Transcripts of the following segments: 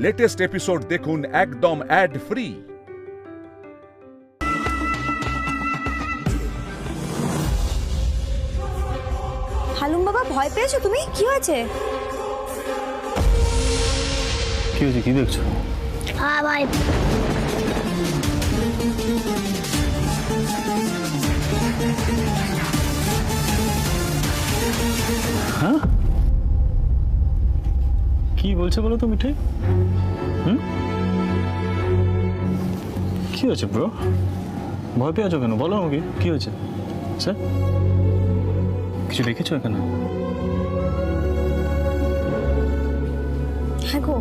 Latest episode দেখুন একদম add free. হালুম বাবা, ভয় পেয়েছো তুমি? কি হয়েছে? কি হয়েছে? কি দেখছো? ভাই হ্যাঁ, কি বলছে বলো তো মিঠাই? কি হয়েছে ব্রো? ভয় পেয়ে আছো কেন? বলো আমাকে কি হয়েছে? স্যার, কিছু দেখেছো এখানে? হ্যাঁ গো,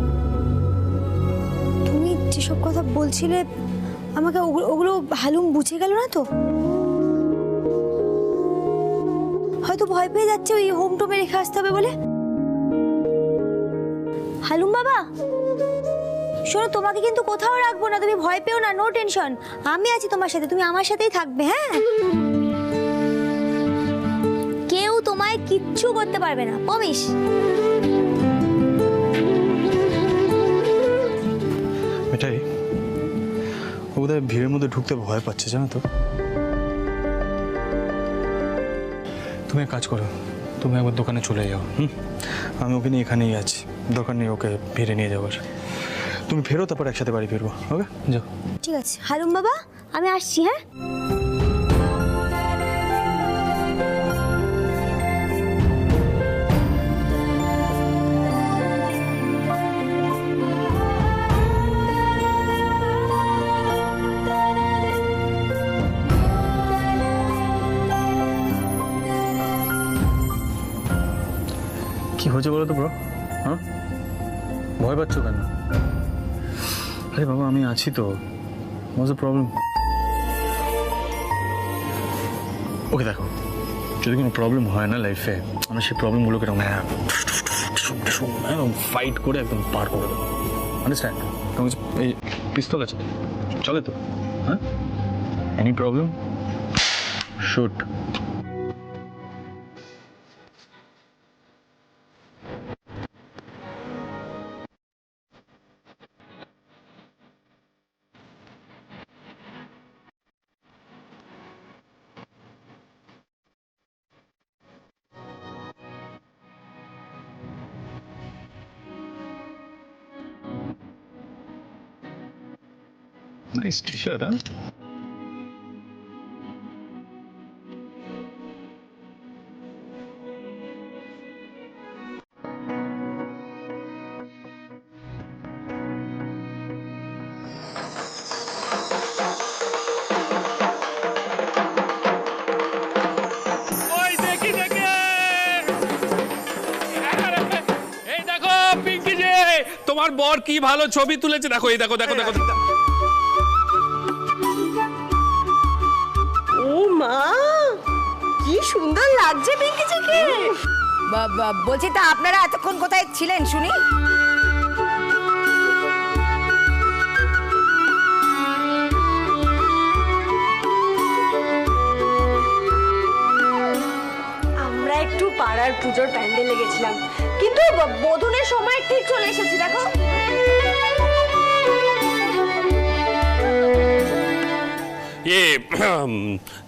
তুমি যেসব কথা বলছিলে আমাকে ওগুলো হালুম বুঝে গেল না তো? হয়তো ভয় পেয়ে যাচ্ছে ওই হোম টোমে রেখে আসতে হবে বলে। হালুম বাবা শোনো, তোমাকে কিন্তু কোথাও রাখবো না, তুমি ভয় পেও না, নো টেনশন। আমি আছি তোমার সাথে, তুমি আমার সাথেই থাকবে। হ্যাঁ, কেউ তোমায় কিচ্ছু করতে পারবে না, প্রমিস। মিঠাই, ও বোধহয় ভিড়ের মধ্যে ঢুকতে ভয় পাচ্ছে, জানো তো? তুমি এক কাজ করো, তুমি একবার দোকানে চলে যাও। আমি ওকে নিয়ে এখানেই আছি, দরকার নেই ওকে ভিড়ে নিয়ে যাওয়ার। তুমি ফেরো, তারপর একসাথে বাড়ি ফিরবো। ওকে, যাও। ঠিক আছে হালুম বাবা, আমি আসছি। হ্যাঁ, কি হয়েছে বলো তো ব্রো? হ্যাঁ, ভয় পাচ্ছ কেন? আরে বাবা, আমি আছি তো। What's the problem? ওকে দেখো, যদি কোনো প্রবলেম হয় না লাইফে, আমরা সেই প্রবলেমগুলোকে ফাইট করে একদম পার করে দেবো। আন্ডারস্ট্যান্ড? তোমার কাছে এই পিস্তল আছে, চলে তো? হ্যাঁ, any problem shoot. Nice t-shirt, huh? তোমার বর কি ভালো ছবি তুলেছে, দেখো। এই দেখো দেখো দেখো। ও মা, কি সুন্দর লাগছে পিঙ্কিজিকে। বলছি, তা আপনারা এতক্ষণ কোথায় ছিলেন শুনি? আমরা একটু পাড়ার পুজোর প্যান্ডেলে গেছিলাম, কিন্তু বোধনের সময় ঠিক চলে এসেছি। দেখো,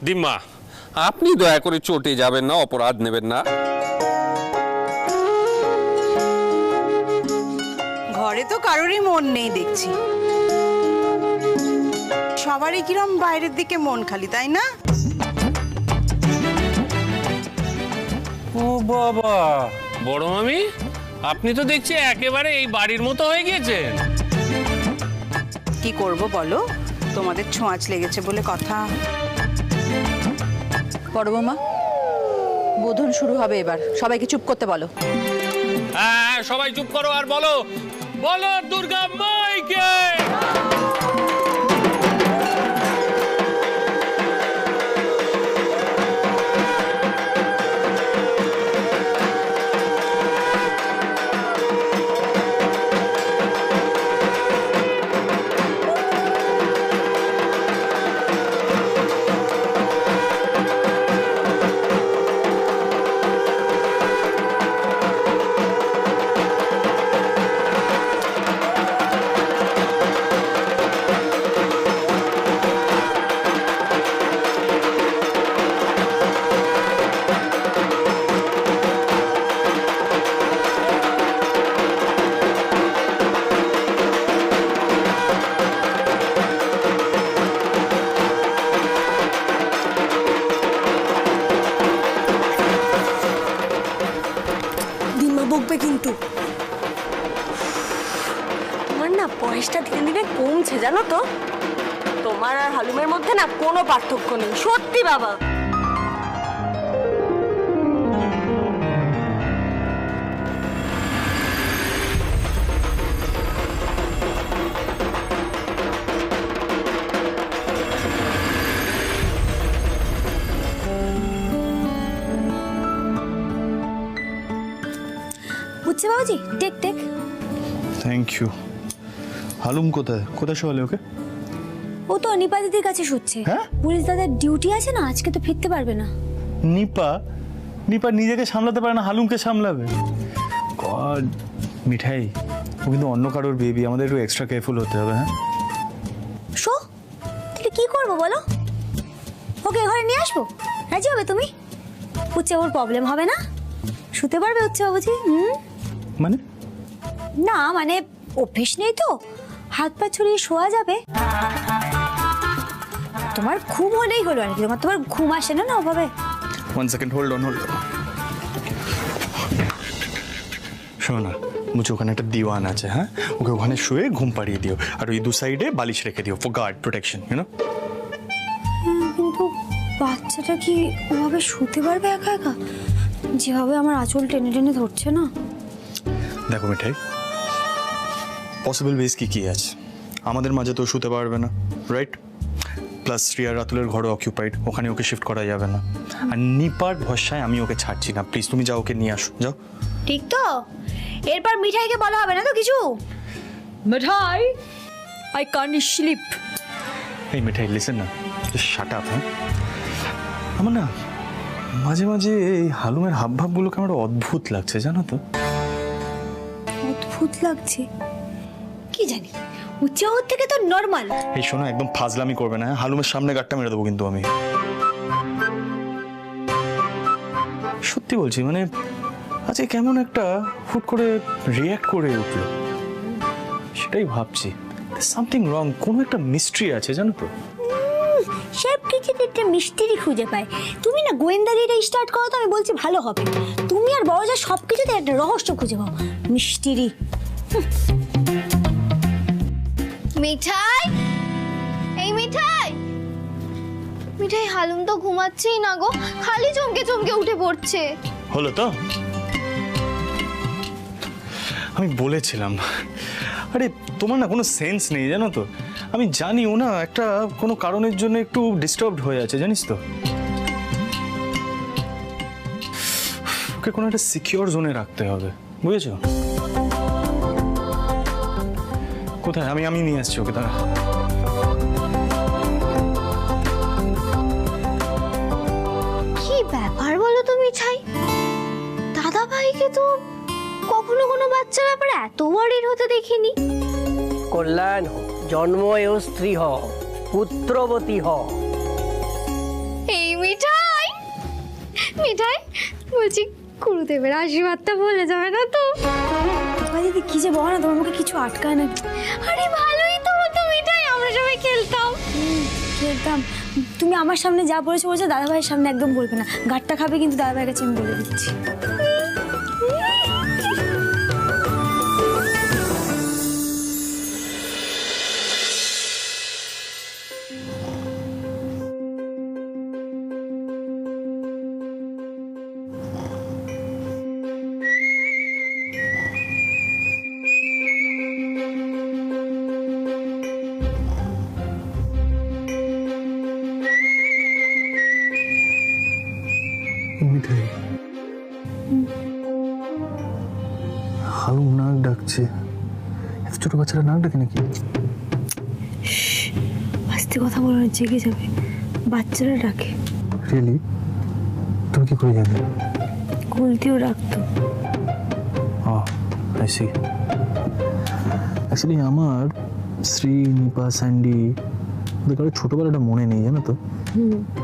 দিম্মা, আপনি দয়া করে চটে যাবেন না, অপরাধ নেবেন না। ঘরে তো কারোরই মন নেই দেখছি, সবারই কিরম বাইরের দিকে মন খালি, তাই না? ও বাবা, বড় মামি, আপনি তো দেখছি একেবারে এই বাড়ির মতো হয়ে গিয়েছেন। কি করব বলো, তোমাদের ছোঁয়াচ লেগেছে বলে কথা। বড় বৌমা, বোধন শুরু হবে এবার, সবাইকে চুপ করতে বলো। হ্যাঁ, সবাই চুপ করো আর বলো, বলো দুর্গা মাইকে। না বয়সটা ধীরে ধীরে কমছে জানো তো। তোমার আর হালুমের মধ্যে না কোনো পার্থক্য নেই, সত্যি বাবা। বুঝছে বাবুজি, টেক টেক। Thank you. হালুম কোথায় কোথায় শোয়ালে ওকে? ও তো নিপা দিদির কাছে শুচ্ছে। হ্যাঁ? পুলিশ দাদার ডিউটি আছে না, আজকে তো ফিরতে পারবে না। নিপা নিপা নিজেকে সামলাতে পারে না, হালুমকে সামলাবে? গড মিঠাই, ও কিন্তু অন্য কারোর বেবি, আমাদের একটু এক্সট্রা কেয়ারফুল হতে হবে। হ্যাঁ শো, তাহলে কি করবো বলো? ওকে ঘরে নিয়ে আসবো, রাজি হবে তুমি? উচ্ছে ওর প্রবলেম হবে না, শুতে পারবে উচ্ছে বাবুজি? মানে? না মানে অভ্যেস নেই তো, হাত পা ছড়িয়ে শোয়া যাবে। তোমার ঘুম হলেই হলো আর কি, তোমার ঘুম আসে না না ওভাবে। 1 second, hold on hold on. শোনো না, মুঝে ওখানে একটা দিওয়ান আছে, হ্যাঁ ওকে ওখানে শুয়ে ঘুম পাড়িয়ে দিও, আর ওই দু সাইডে বালিশ রেখে দিও for guard protection, you know. কিন্তু বাচ্চাটা কি ওভাবে শুতে পারবে একা একা, যেভাবে আমার আঁচল টেনে টেনে ধরছে না? দেখো মিঠাই, পসিবল ওয়েজ কি আছে, আমাদের মাঝে তো শুতে পারবে না, রাইট? প্লাস শ্রিয়া রাতুলের ঘরে অকিউপাইড, ওখানে ওকে শিফট করা যাবে না। আর নিপার ভরসায় আমি ওকে ছাড়ছি না, প্লিজ তুমি যাও, ওকে নিয়ে আসো, যাও। ঠিক তো? এরপর মিঠাইকে বলা হবে না তো কিছু? মিঠাই, আই কান্ট স্লিপ। এই মিঠাই লিসেন না, শাট আপ। হ্যাঁ আমার না মাঝে মাঝে এই হালুমের হাবভাবগুলোকে আমার অদ্ভুত লাগছে, জানো তো? অদ্ভুত লাগছে? কি জানি, উচ্চা ওর থেকে তো নর্মাল। এই শোনো, একদম ফাজলামি করবে না, হালুমের সামনে গাটটা মেরে দেবো কিন্তু আমি। সত্যি বলছি, মানে আজকে কেমন একটা হুট করে রিয়াক্ট করে উঠলো, সেটাই ভাবছি সামথিং রং, কোনো একটা মিস্ট্রি আছে জানো তো। সব কিছুতে একটা মিস্ট্রি খুঁজে পায়। তুমি না গোয়েন্দাগিরি স্টার্ট করো তো, আমি বলছি ভালো হবে। তুমি আর বড় যা সব কিছুতে একটা রহস্য খুঁজে পাও, মিস্ট্রি। মিঠাই, এই মিঠাই, মিঠাই, হালুম তো ঘুমাচ্ছেই না গো, খালি চমকে চমকে উঠে পড়ছে। হলো তো, আমি বলেছিলাম। আরে তোমার না কোনো সেন্স নেই জানো তো, আমি জানি ও না একটা কোনো কারণের জন্য একটু ডিস্টার্বড হয়ে আছে, জানিস তো। ওকে কোনো একটা সিকিউর জোনে রাখতে হবে, বুঝেছো? কোথায়? আমি নিয়ে আসছি ওকে, দাঁড়া। কি ব্যাপার বলো তো মিঠাই, দাদা ভাইকে তো কখনো কোনো বাচ্চার ব্যাপারে এত ওয়ারিড হতে দেখিনি। কল্যাণ হ, জন্ম এও স্ত্রী হ, পুত্রবতী হ। এই মিঠাই, মিঠাই বলছি গুরুদেবের আশীর্বাদটা বলে যাবে না তো? দিদি কি যে বলো না, তোমার মুখে কিছু আটকায় না। আরে ভালোই তো হতো মিঠাই, আমরা সবাই খেলতাম। খেলতাম। তুমি আমার সামনে যা বলেছো বলছো, দাদা ভাইয়ের সামনে একদম বলবে না, গাটটা খাবে কিন্তু দাদা ভাইয়ের কাছে আমি বলে দিচ্ছি। মিঠাই, হালুম নাক ডাকছে, এত ছোট বাচ্চারা নাক ডাকে নাকি? আস্তে কথা বলো না, জেগে যাবে। বাচ্চারা ডাকে। রিয়েলি? তুমি কি করে জানো? গুলতিও রাখতো। I C. অ্যাকচুয়ালি আমার শ্রী, নিপা, স্যান্ডি ওদের কারো ছোটবেলাটা মনে নেই জানো তো।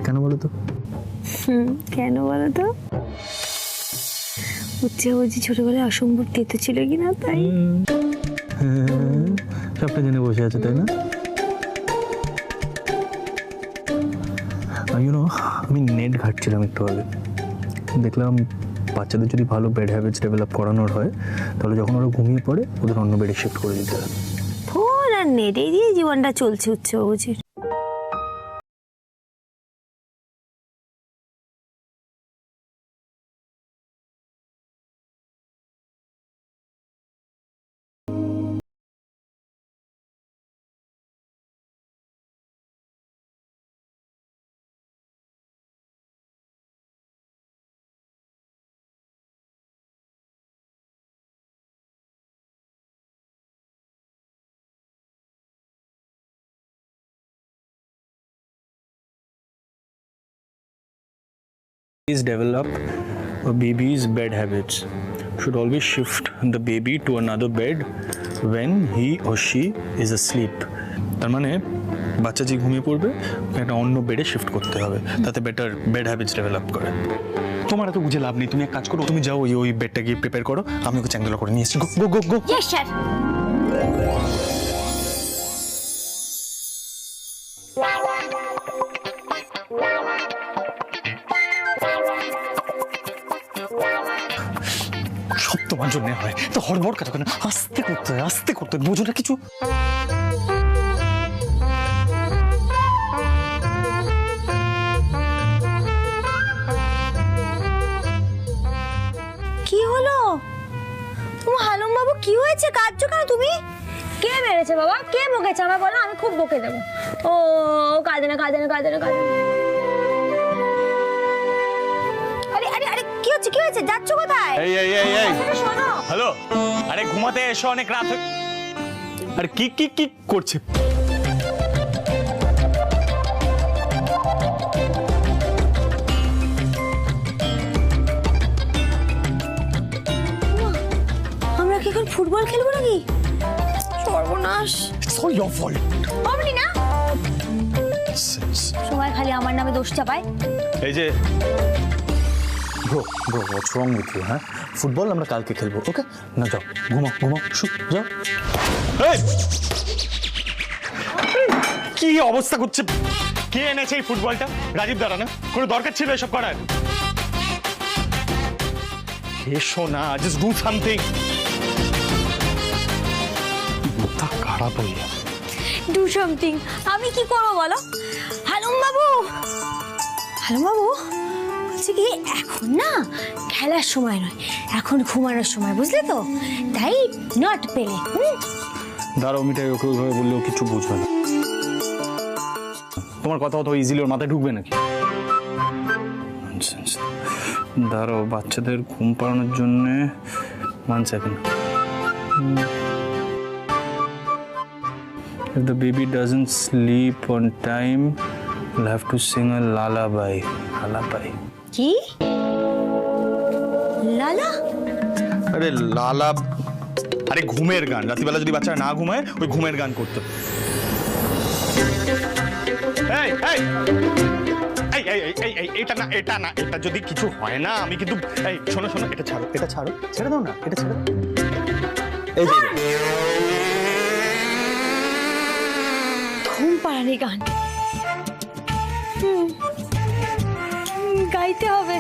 কেন বলো তো? কেন বলো তো? উচ্চে বুঝি ছোটবেলায় অসম্ভব তেতো ছিল কিনা তাই। সবটা জেনে বসে আছে তাই না? ইউনো, আমি নেট ঘাটছিলাম একটু আগে, দেখলাম বাচ্চাদের যদি ভালো বেড হ্যাবিটস ডেভেলপ করানোর হয় তাহলে যখন ওরা ঘুমিয়ে পড়ে ওদের অন্য বেডে শিফট করে দিতে হয়। আর নেটেই দিয়ে জীবনটা চলছে উচ্চবাবুজির। Is develop a baby's bed habits. Should always shift the baby to another bed when he or she is asleep. তার মানে বাচ্চা যে ঘুমিয়ে পড়বে ওকে একটা অন্য বেডে শিফট করতে হবে, তাতে বেটার বেড হ্যাবিটস ডেভেলপ করে। তোমার এত বুঝে লাভ নেই, তুমি এক কাজ করো, তুমি যাও ওই বেডটা গিয়ে প্রিপেয়ার করো, আমি ওকে চ্যাংদোলা করে নিয়ে এসেছি। Go go go. Yes sir. সব তোমার জন্য হয় তো, হড়বড় কাজ করে আস্তে করতে হয়, আস্তে করতে হয়, বোঝো না কিছু? কি হলো হালুম বাবু, কি হয়েছে? কাঁদছো কেন তুমি? কে মেরেছে বাবা? কে বকেছে আমায় বলো, আমি খুব বকে দেবো। ও কাঁদে না, কাঁদে না, কাঁদে না, কাঁদে না। আরে আরে আরে, কি হচ্ছে, কি হয়েছে? যাচ্ছ কোথায়? এই এই এই এই শোনো। হ্যালো, আরে ঘুমাতে এসো, অনেক রাত হয়ে। আরে কি কি কি করছে? আমরা কি এখন ফুটবল খেলবো নাকি? সর্বনাশ। It's all your fault. পাবলি না? সময় খালি আমার নামে দোষ চাপায়। এই যে bro bro, what's wrong with you? হ্যাঁ, ফুটবল আমরা কালকে খেলবো, ওকে? না যাও, ঘুমাও ঘুমাও, যাও। কি অবস্থা করছে? কে এনেছে এই ফুটবলটা? রাজীব দ্বারা না? কোনো দরকার ছিল এসব করার? এসো না, জাস্ট ডু সামথিং। মাথা খারাপ হয়ে গেল। Do something? আমি কি করবো বলো? হালুম বাবু, হালুম বাবু হচ্ছে কি, এখন না খেলার সময় নয়, এখন ঘুমানোর সময়, বুঝলে তো? তাই নট পেলে। দাঁড়াও মিঠাই, ওকে ওইভাবে বললেও কিছু বুঝবে না। তোমার কথা অত ইজিলি ওর মাথায় ঢুকবে নাকি? দাঁড়াও, বাচ্চাদের ঘুম পাড়ানোর জন্য 1 second. If the baby doesn't sleep on time, you'll have to sing a lullaby. Lullaby. কি? লালা? আরে লালা, আরে ঘুমের গান। রাত্রিবেলা যদি বাচ্চারা না ঘুমায়, ওই ঘুমের গান করতো। এই এই এই এই এই এই, এটা না, এটা না, এটা যদি কিছু হয় না, আমি কিন্তু, এই শোনো শোনো, এটা ছাড়ো, এটা ছাড়ো, ছেড়ে দাও না, এটা ছেড়ে দাও। এই যে ঘুম পাড়ানি গান গাইতে হবে।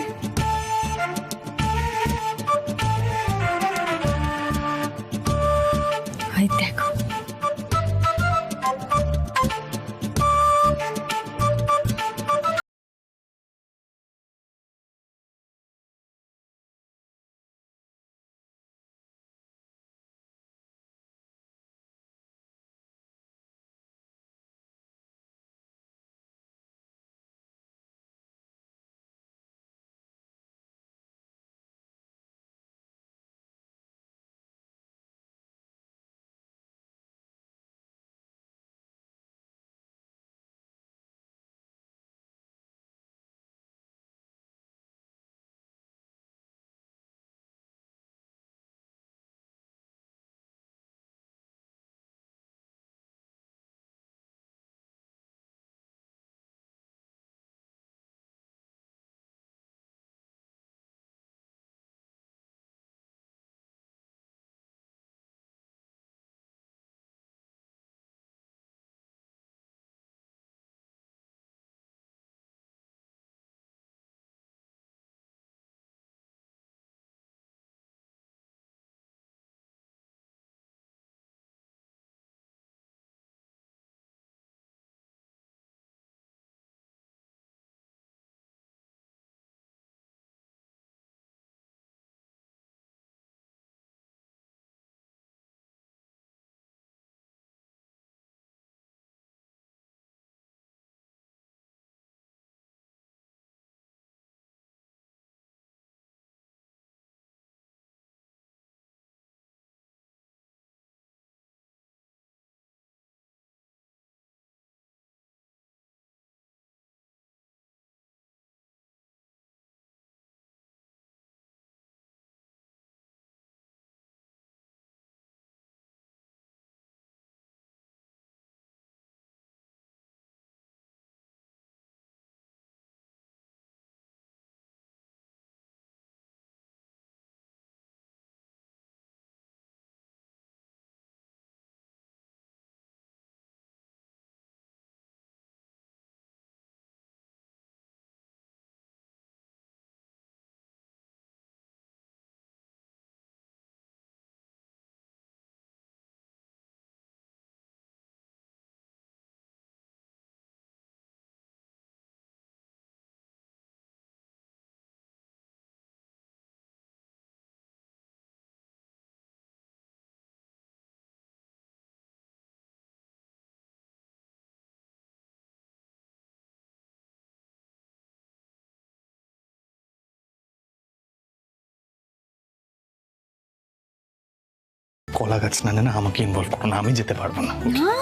কলা গাছ না না আমাকে ইনভলভ করো না, আমি যেতে পারবো না। না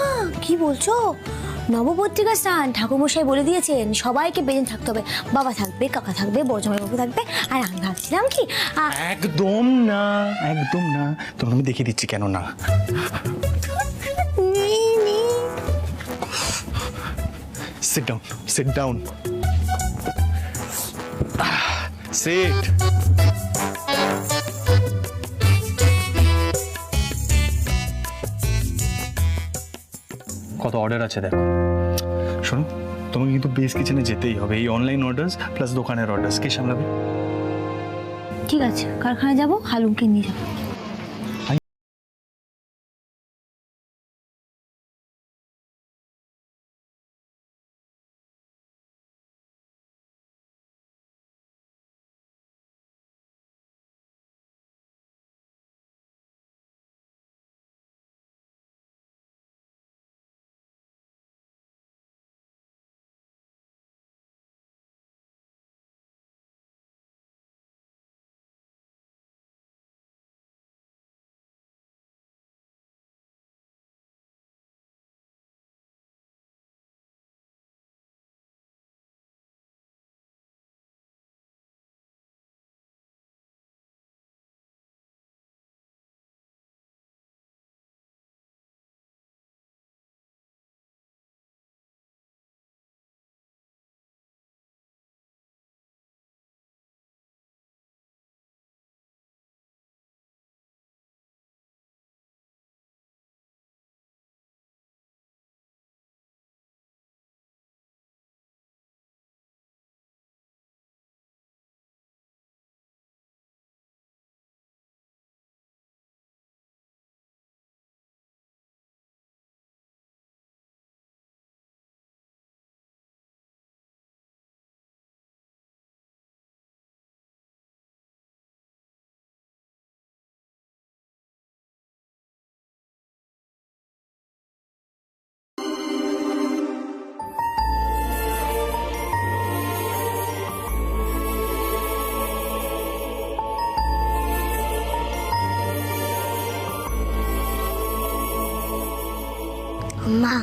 কি বলছো, নবপত্রিকা স্নান ঠাকুরমশাই বলে দিয়েছেন সবাইকে বেজেন থাকতে হবে, বাবা থাকবে, কাকা থাকবে, বড়জামাই বাবু থাকবে, আর আমি ভাবছিলাম কি একদম না, একদম না, তোমাকে আমি দেখিয়ে দিচ্ছি কেন না। Sit down, sit down. Sit. কত অর্ডার আছে দেখো। শোনো, তোমাকে কিন্তু বেস কিচেনে যেতেই হবে। এই অনলাইন অর্ডার্স প্লাস দোকানের অর্ডার্স কে সামলাবে? ঠিক আছে, কারখানায় যাবো, হালুমকে নিয়ে যাবো। মা,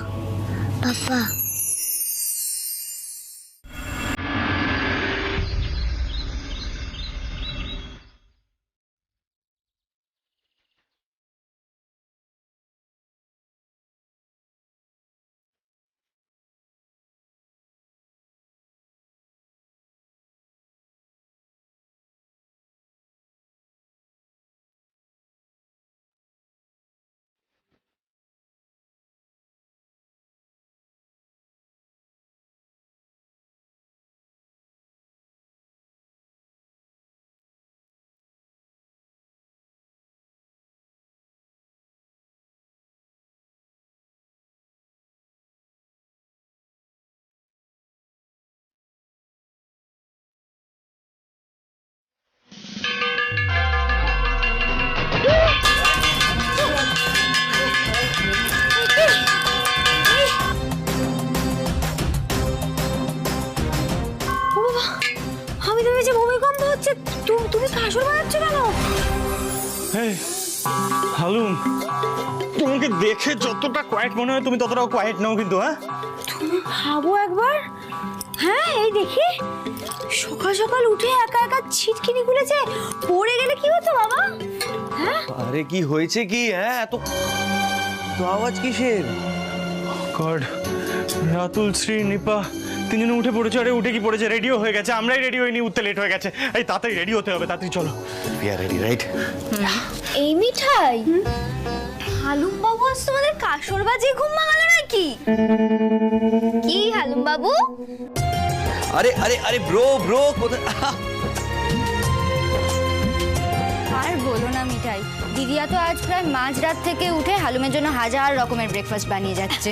পাপা, আমি তো ভেবেছি ভূমিকম্প হচ্ছে, তুমি কাসর বাজাচ্ছ কেন? হালুম, তোমাকে দেখে যতটা কোয়াইট মনে হয় তুমি ততটাও কোয়াইট নাও কিন্তু। হ্যাঁ, তুমি ভাবো একবার। হ্যাঁ, এই দেখি সকাল সকাল উঠে একা একা ছিটকিনি খুলেছে, পড়ে গেলে কি হতো বাবা? হ্যাঁ, আরে কি হয়েছে কি? হ্যাঁ, এত আওয়াজ কিসের? গড, রাতুল, শ্রী, নিপা তিনজনে উঠে পড়েছে। আরে উঠে কি পড়েছে? রেডিও হয়ে গেছে, আমরাই রেডি হইনি, উঠতে লেট হয়ে গেছে। এই তাড়াতাড়ি রেডি হতে হবে, তাড়াতাড়ি চলো। We are ready, right? এই মিঠাই, হালুম বাবু আজ তোমাদের কাসর বাজিয়ে ঘুম ভাঙালো নাকি? কি হালুম বাবু? আরে আরে আরে ব্রো কোথায়? আর বলো না মিঠাই, দিদিয়া তো আজ প্রায় মাঝরাত থেকে উঠে হালুমের জন্য হাজার রকমের ব্রেকফাস্ট বানিয়ে যাচ্ছে।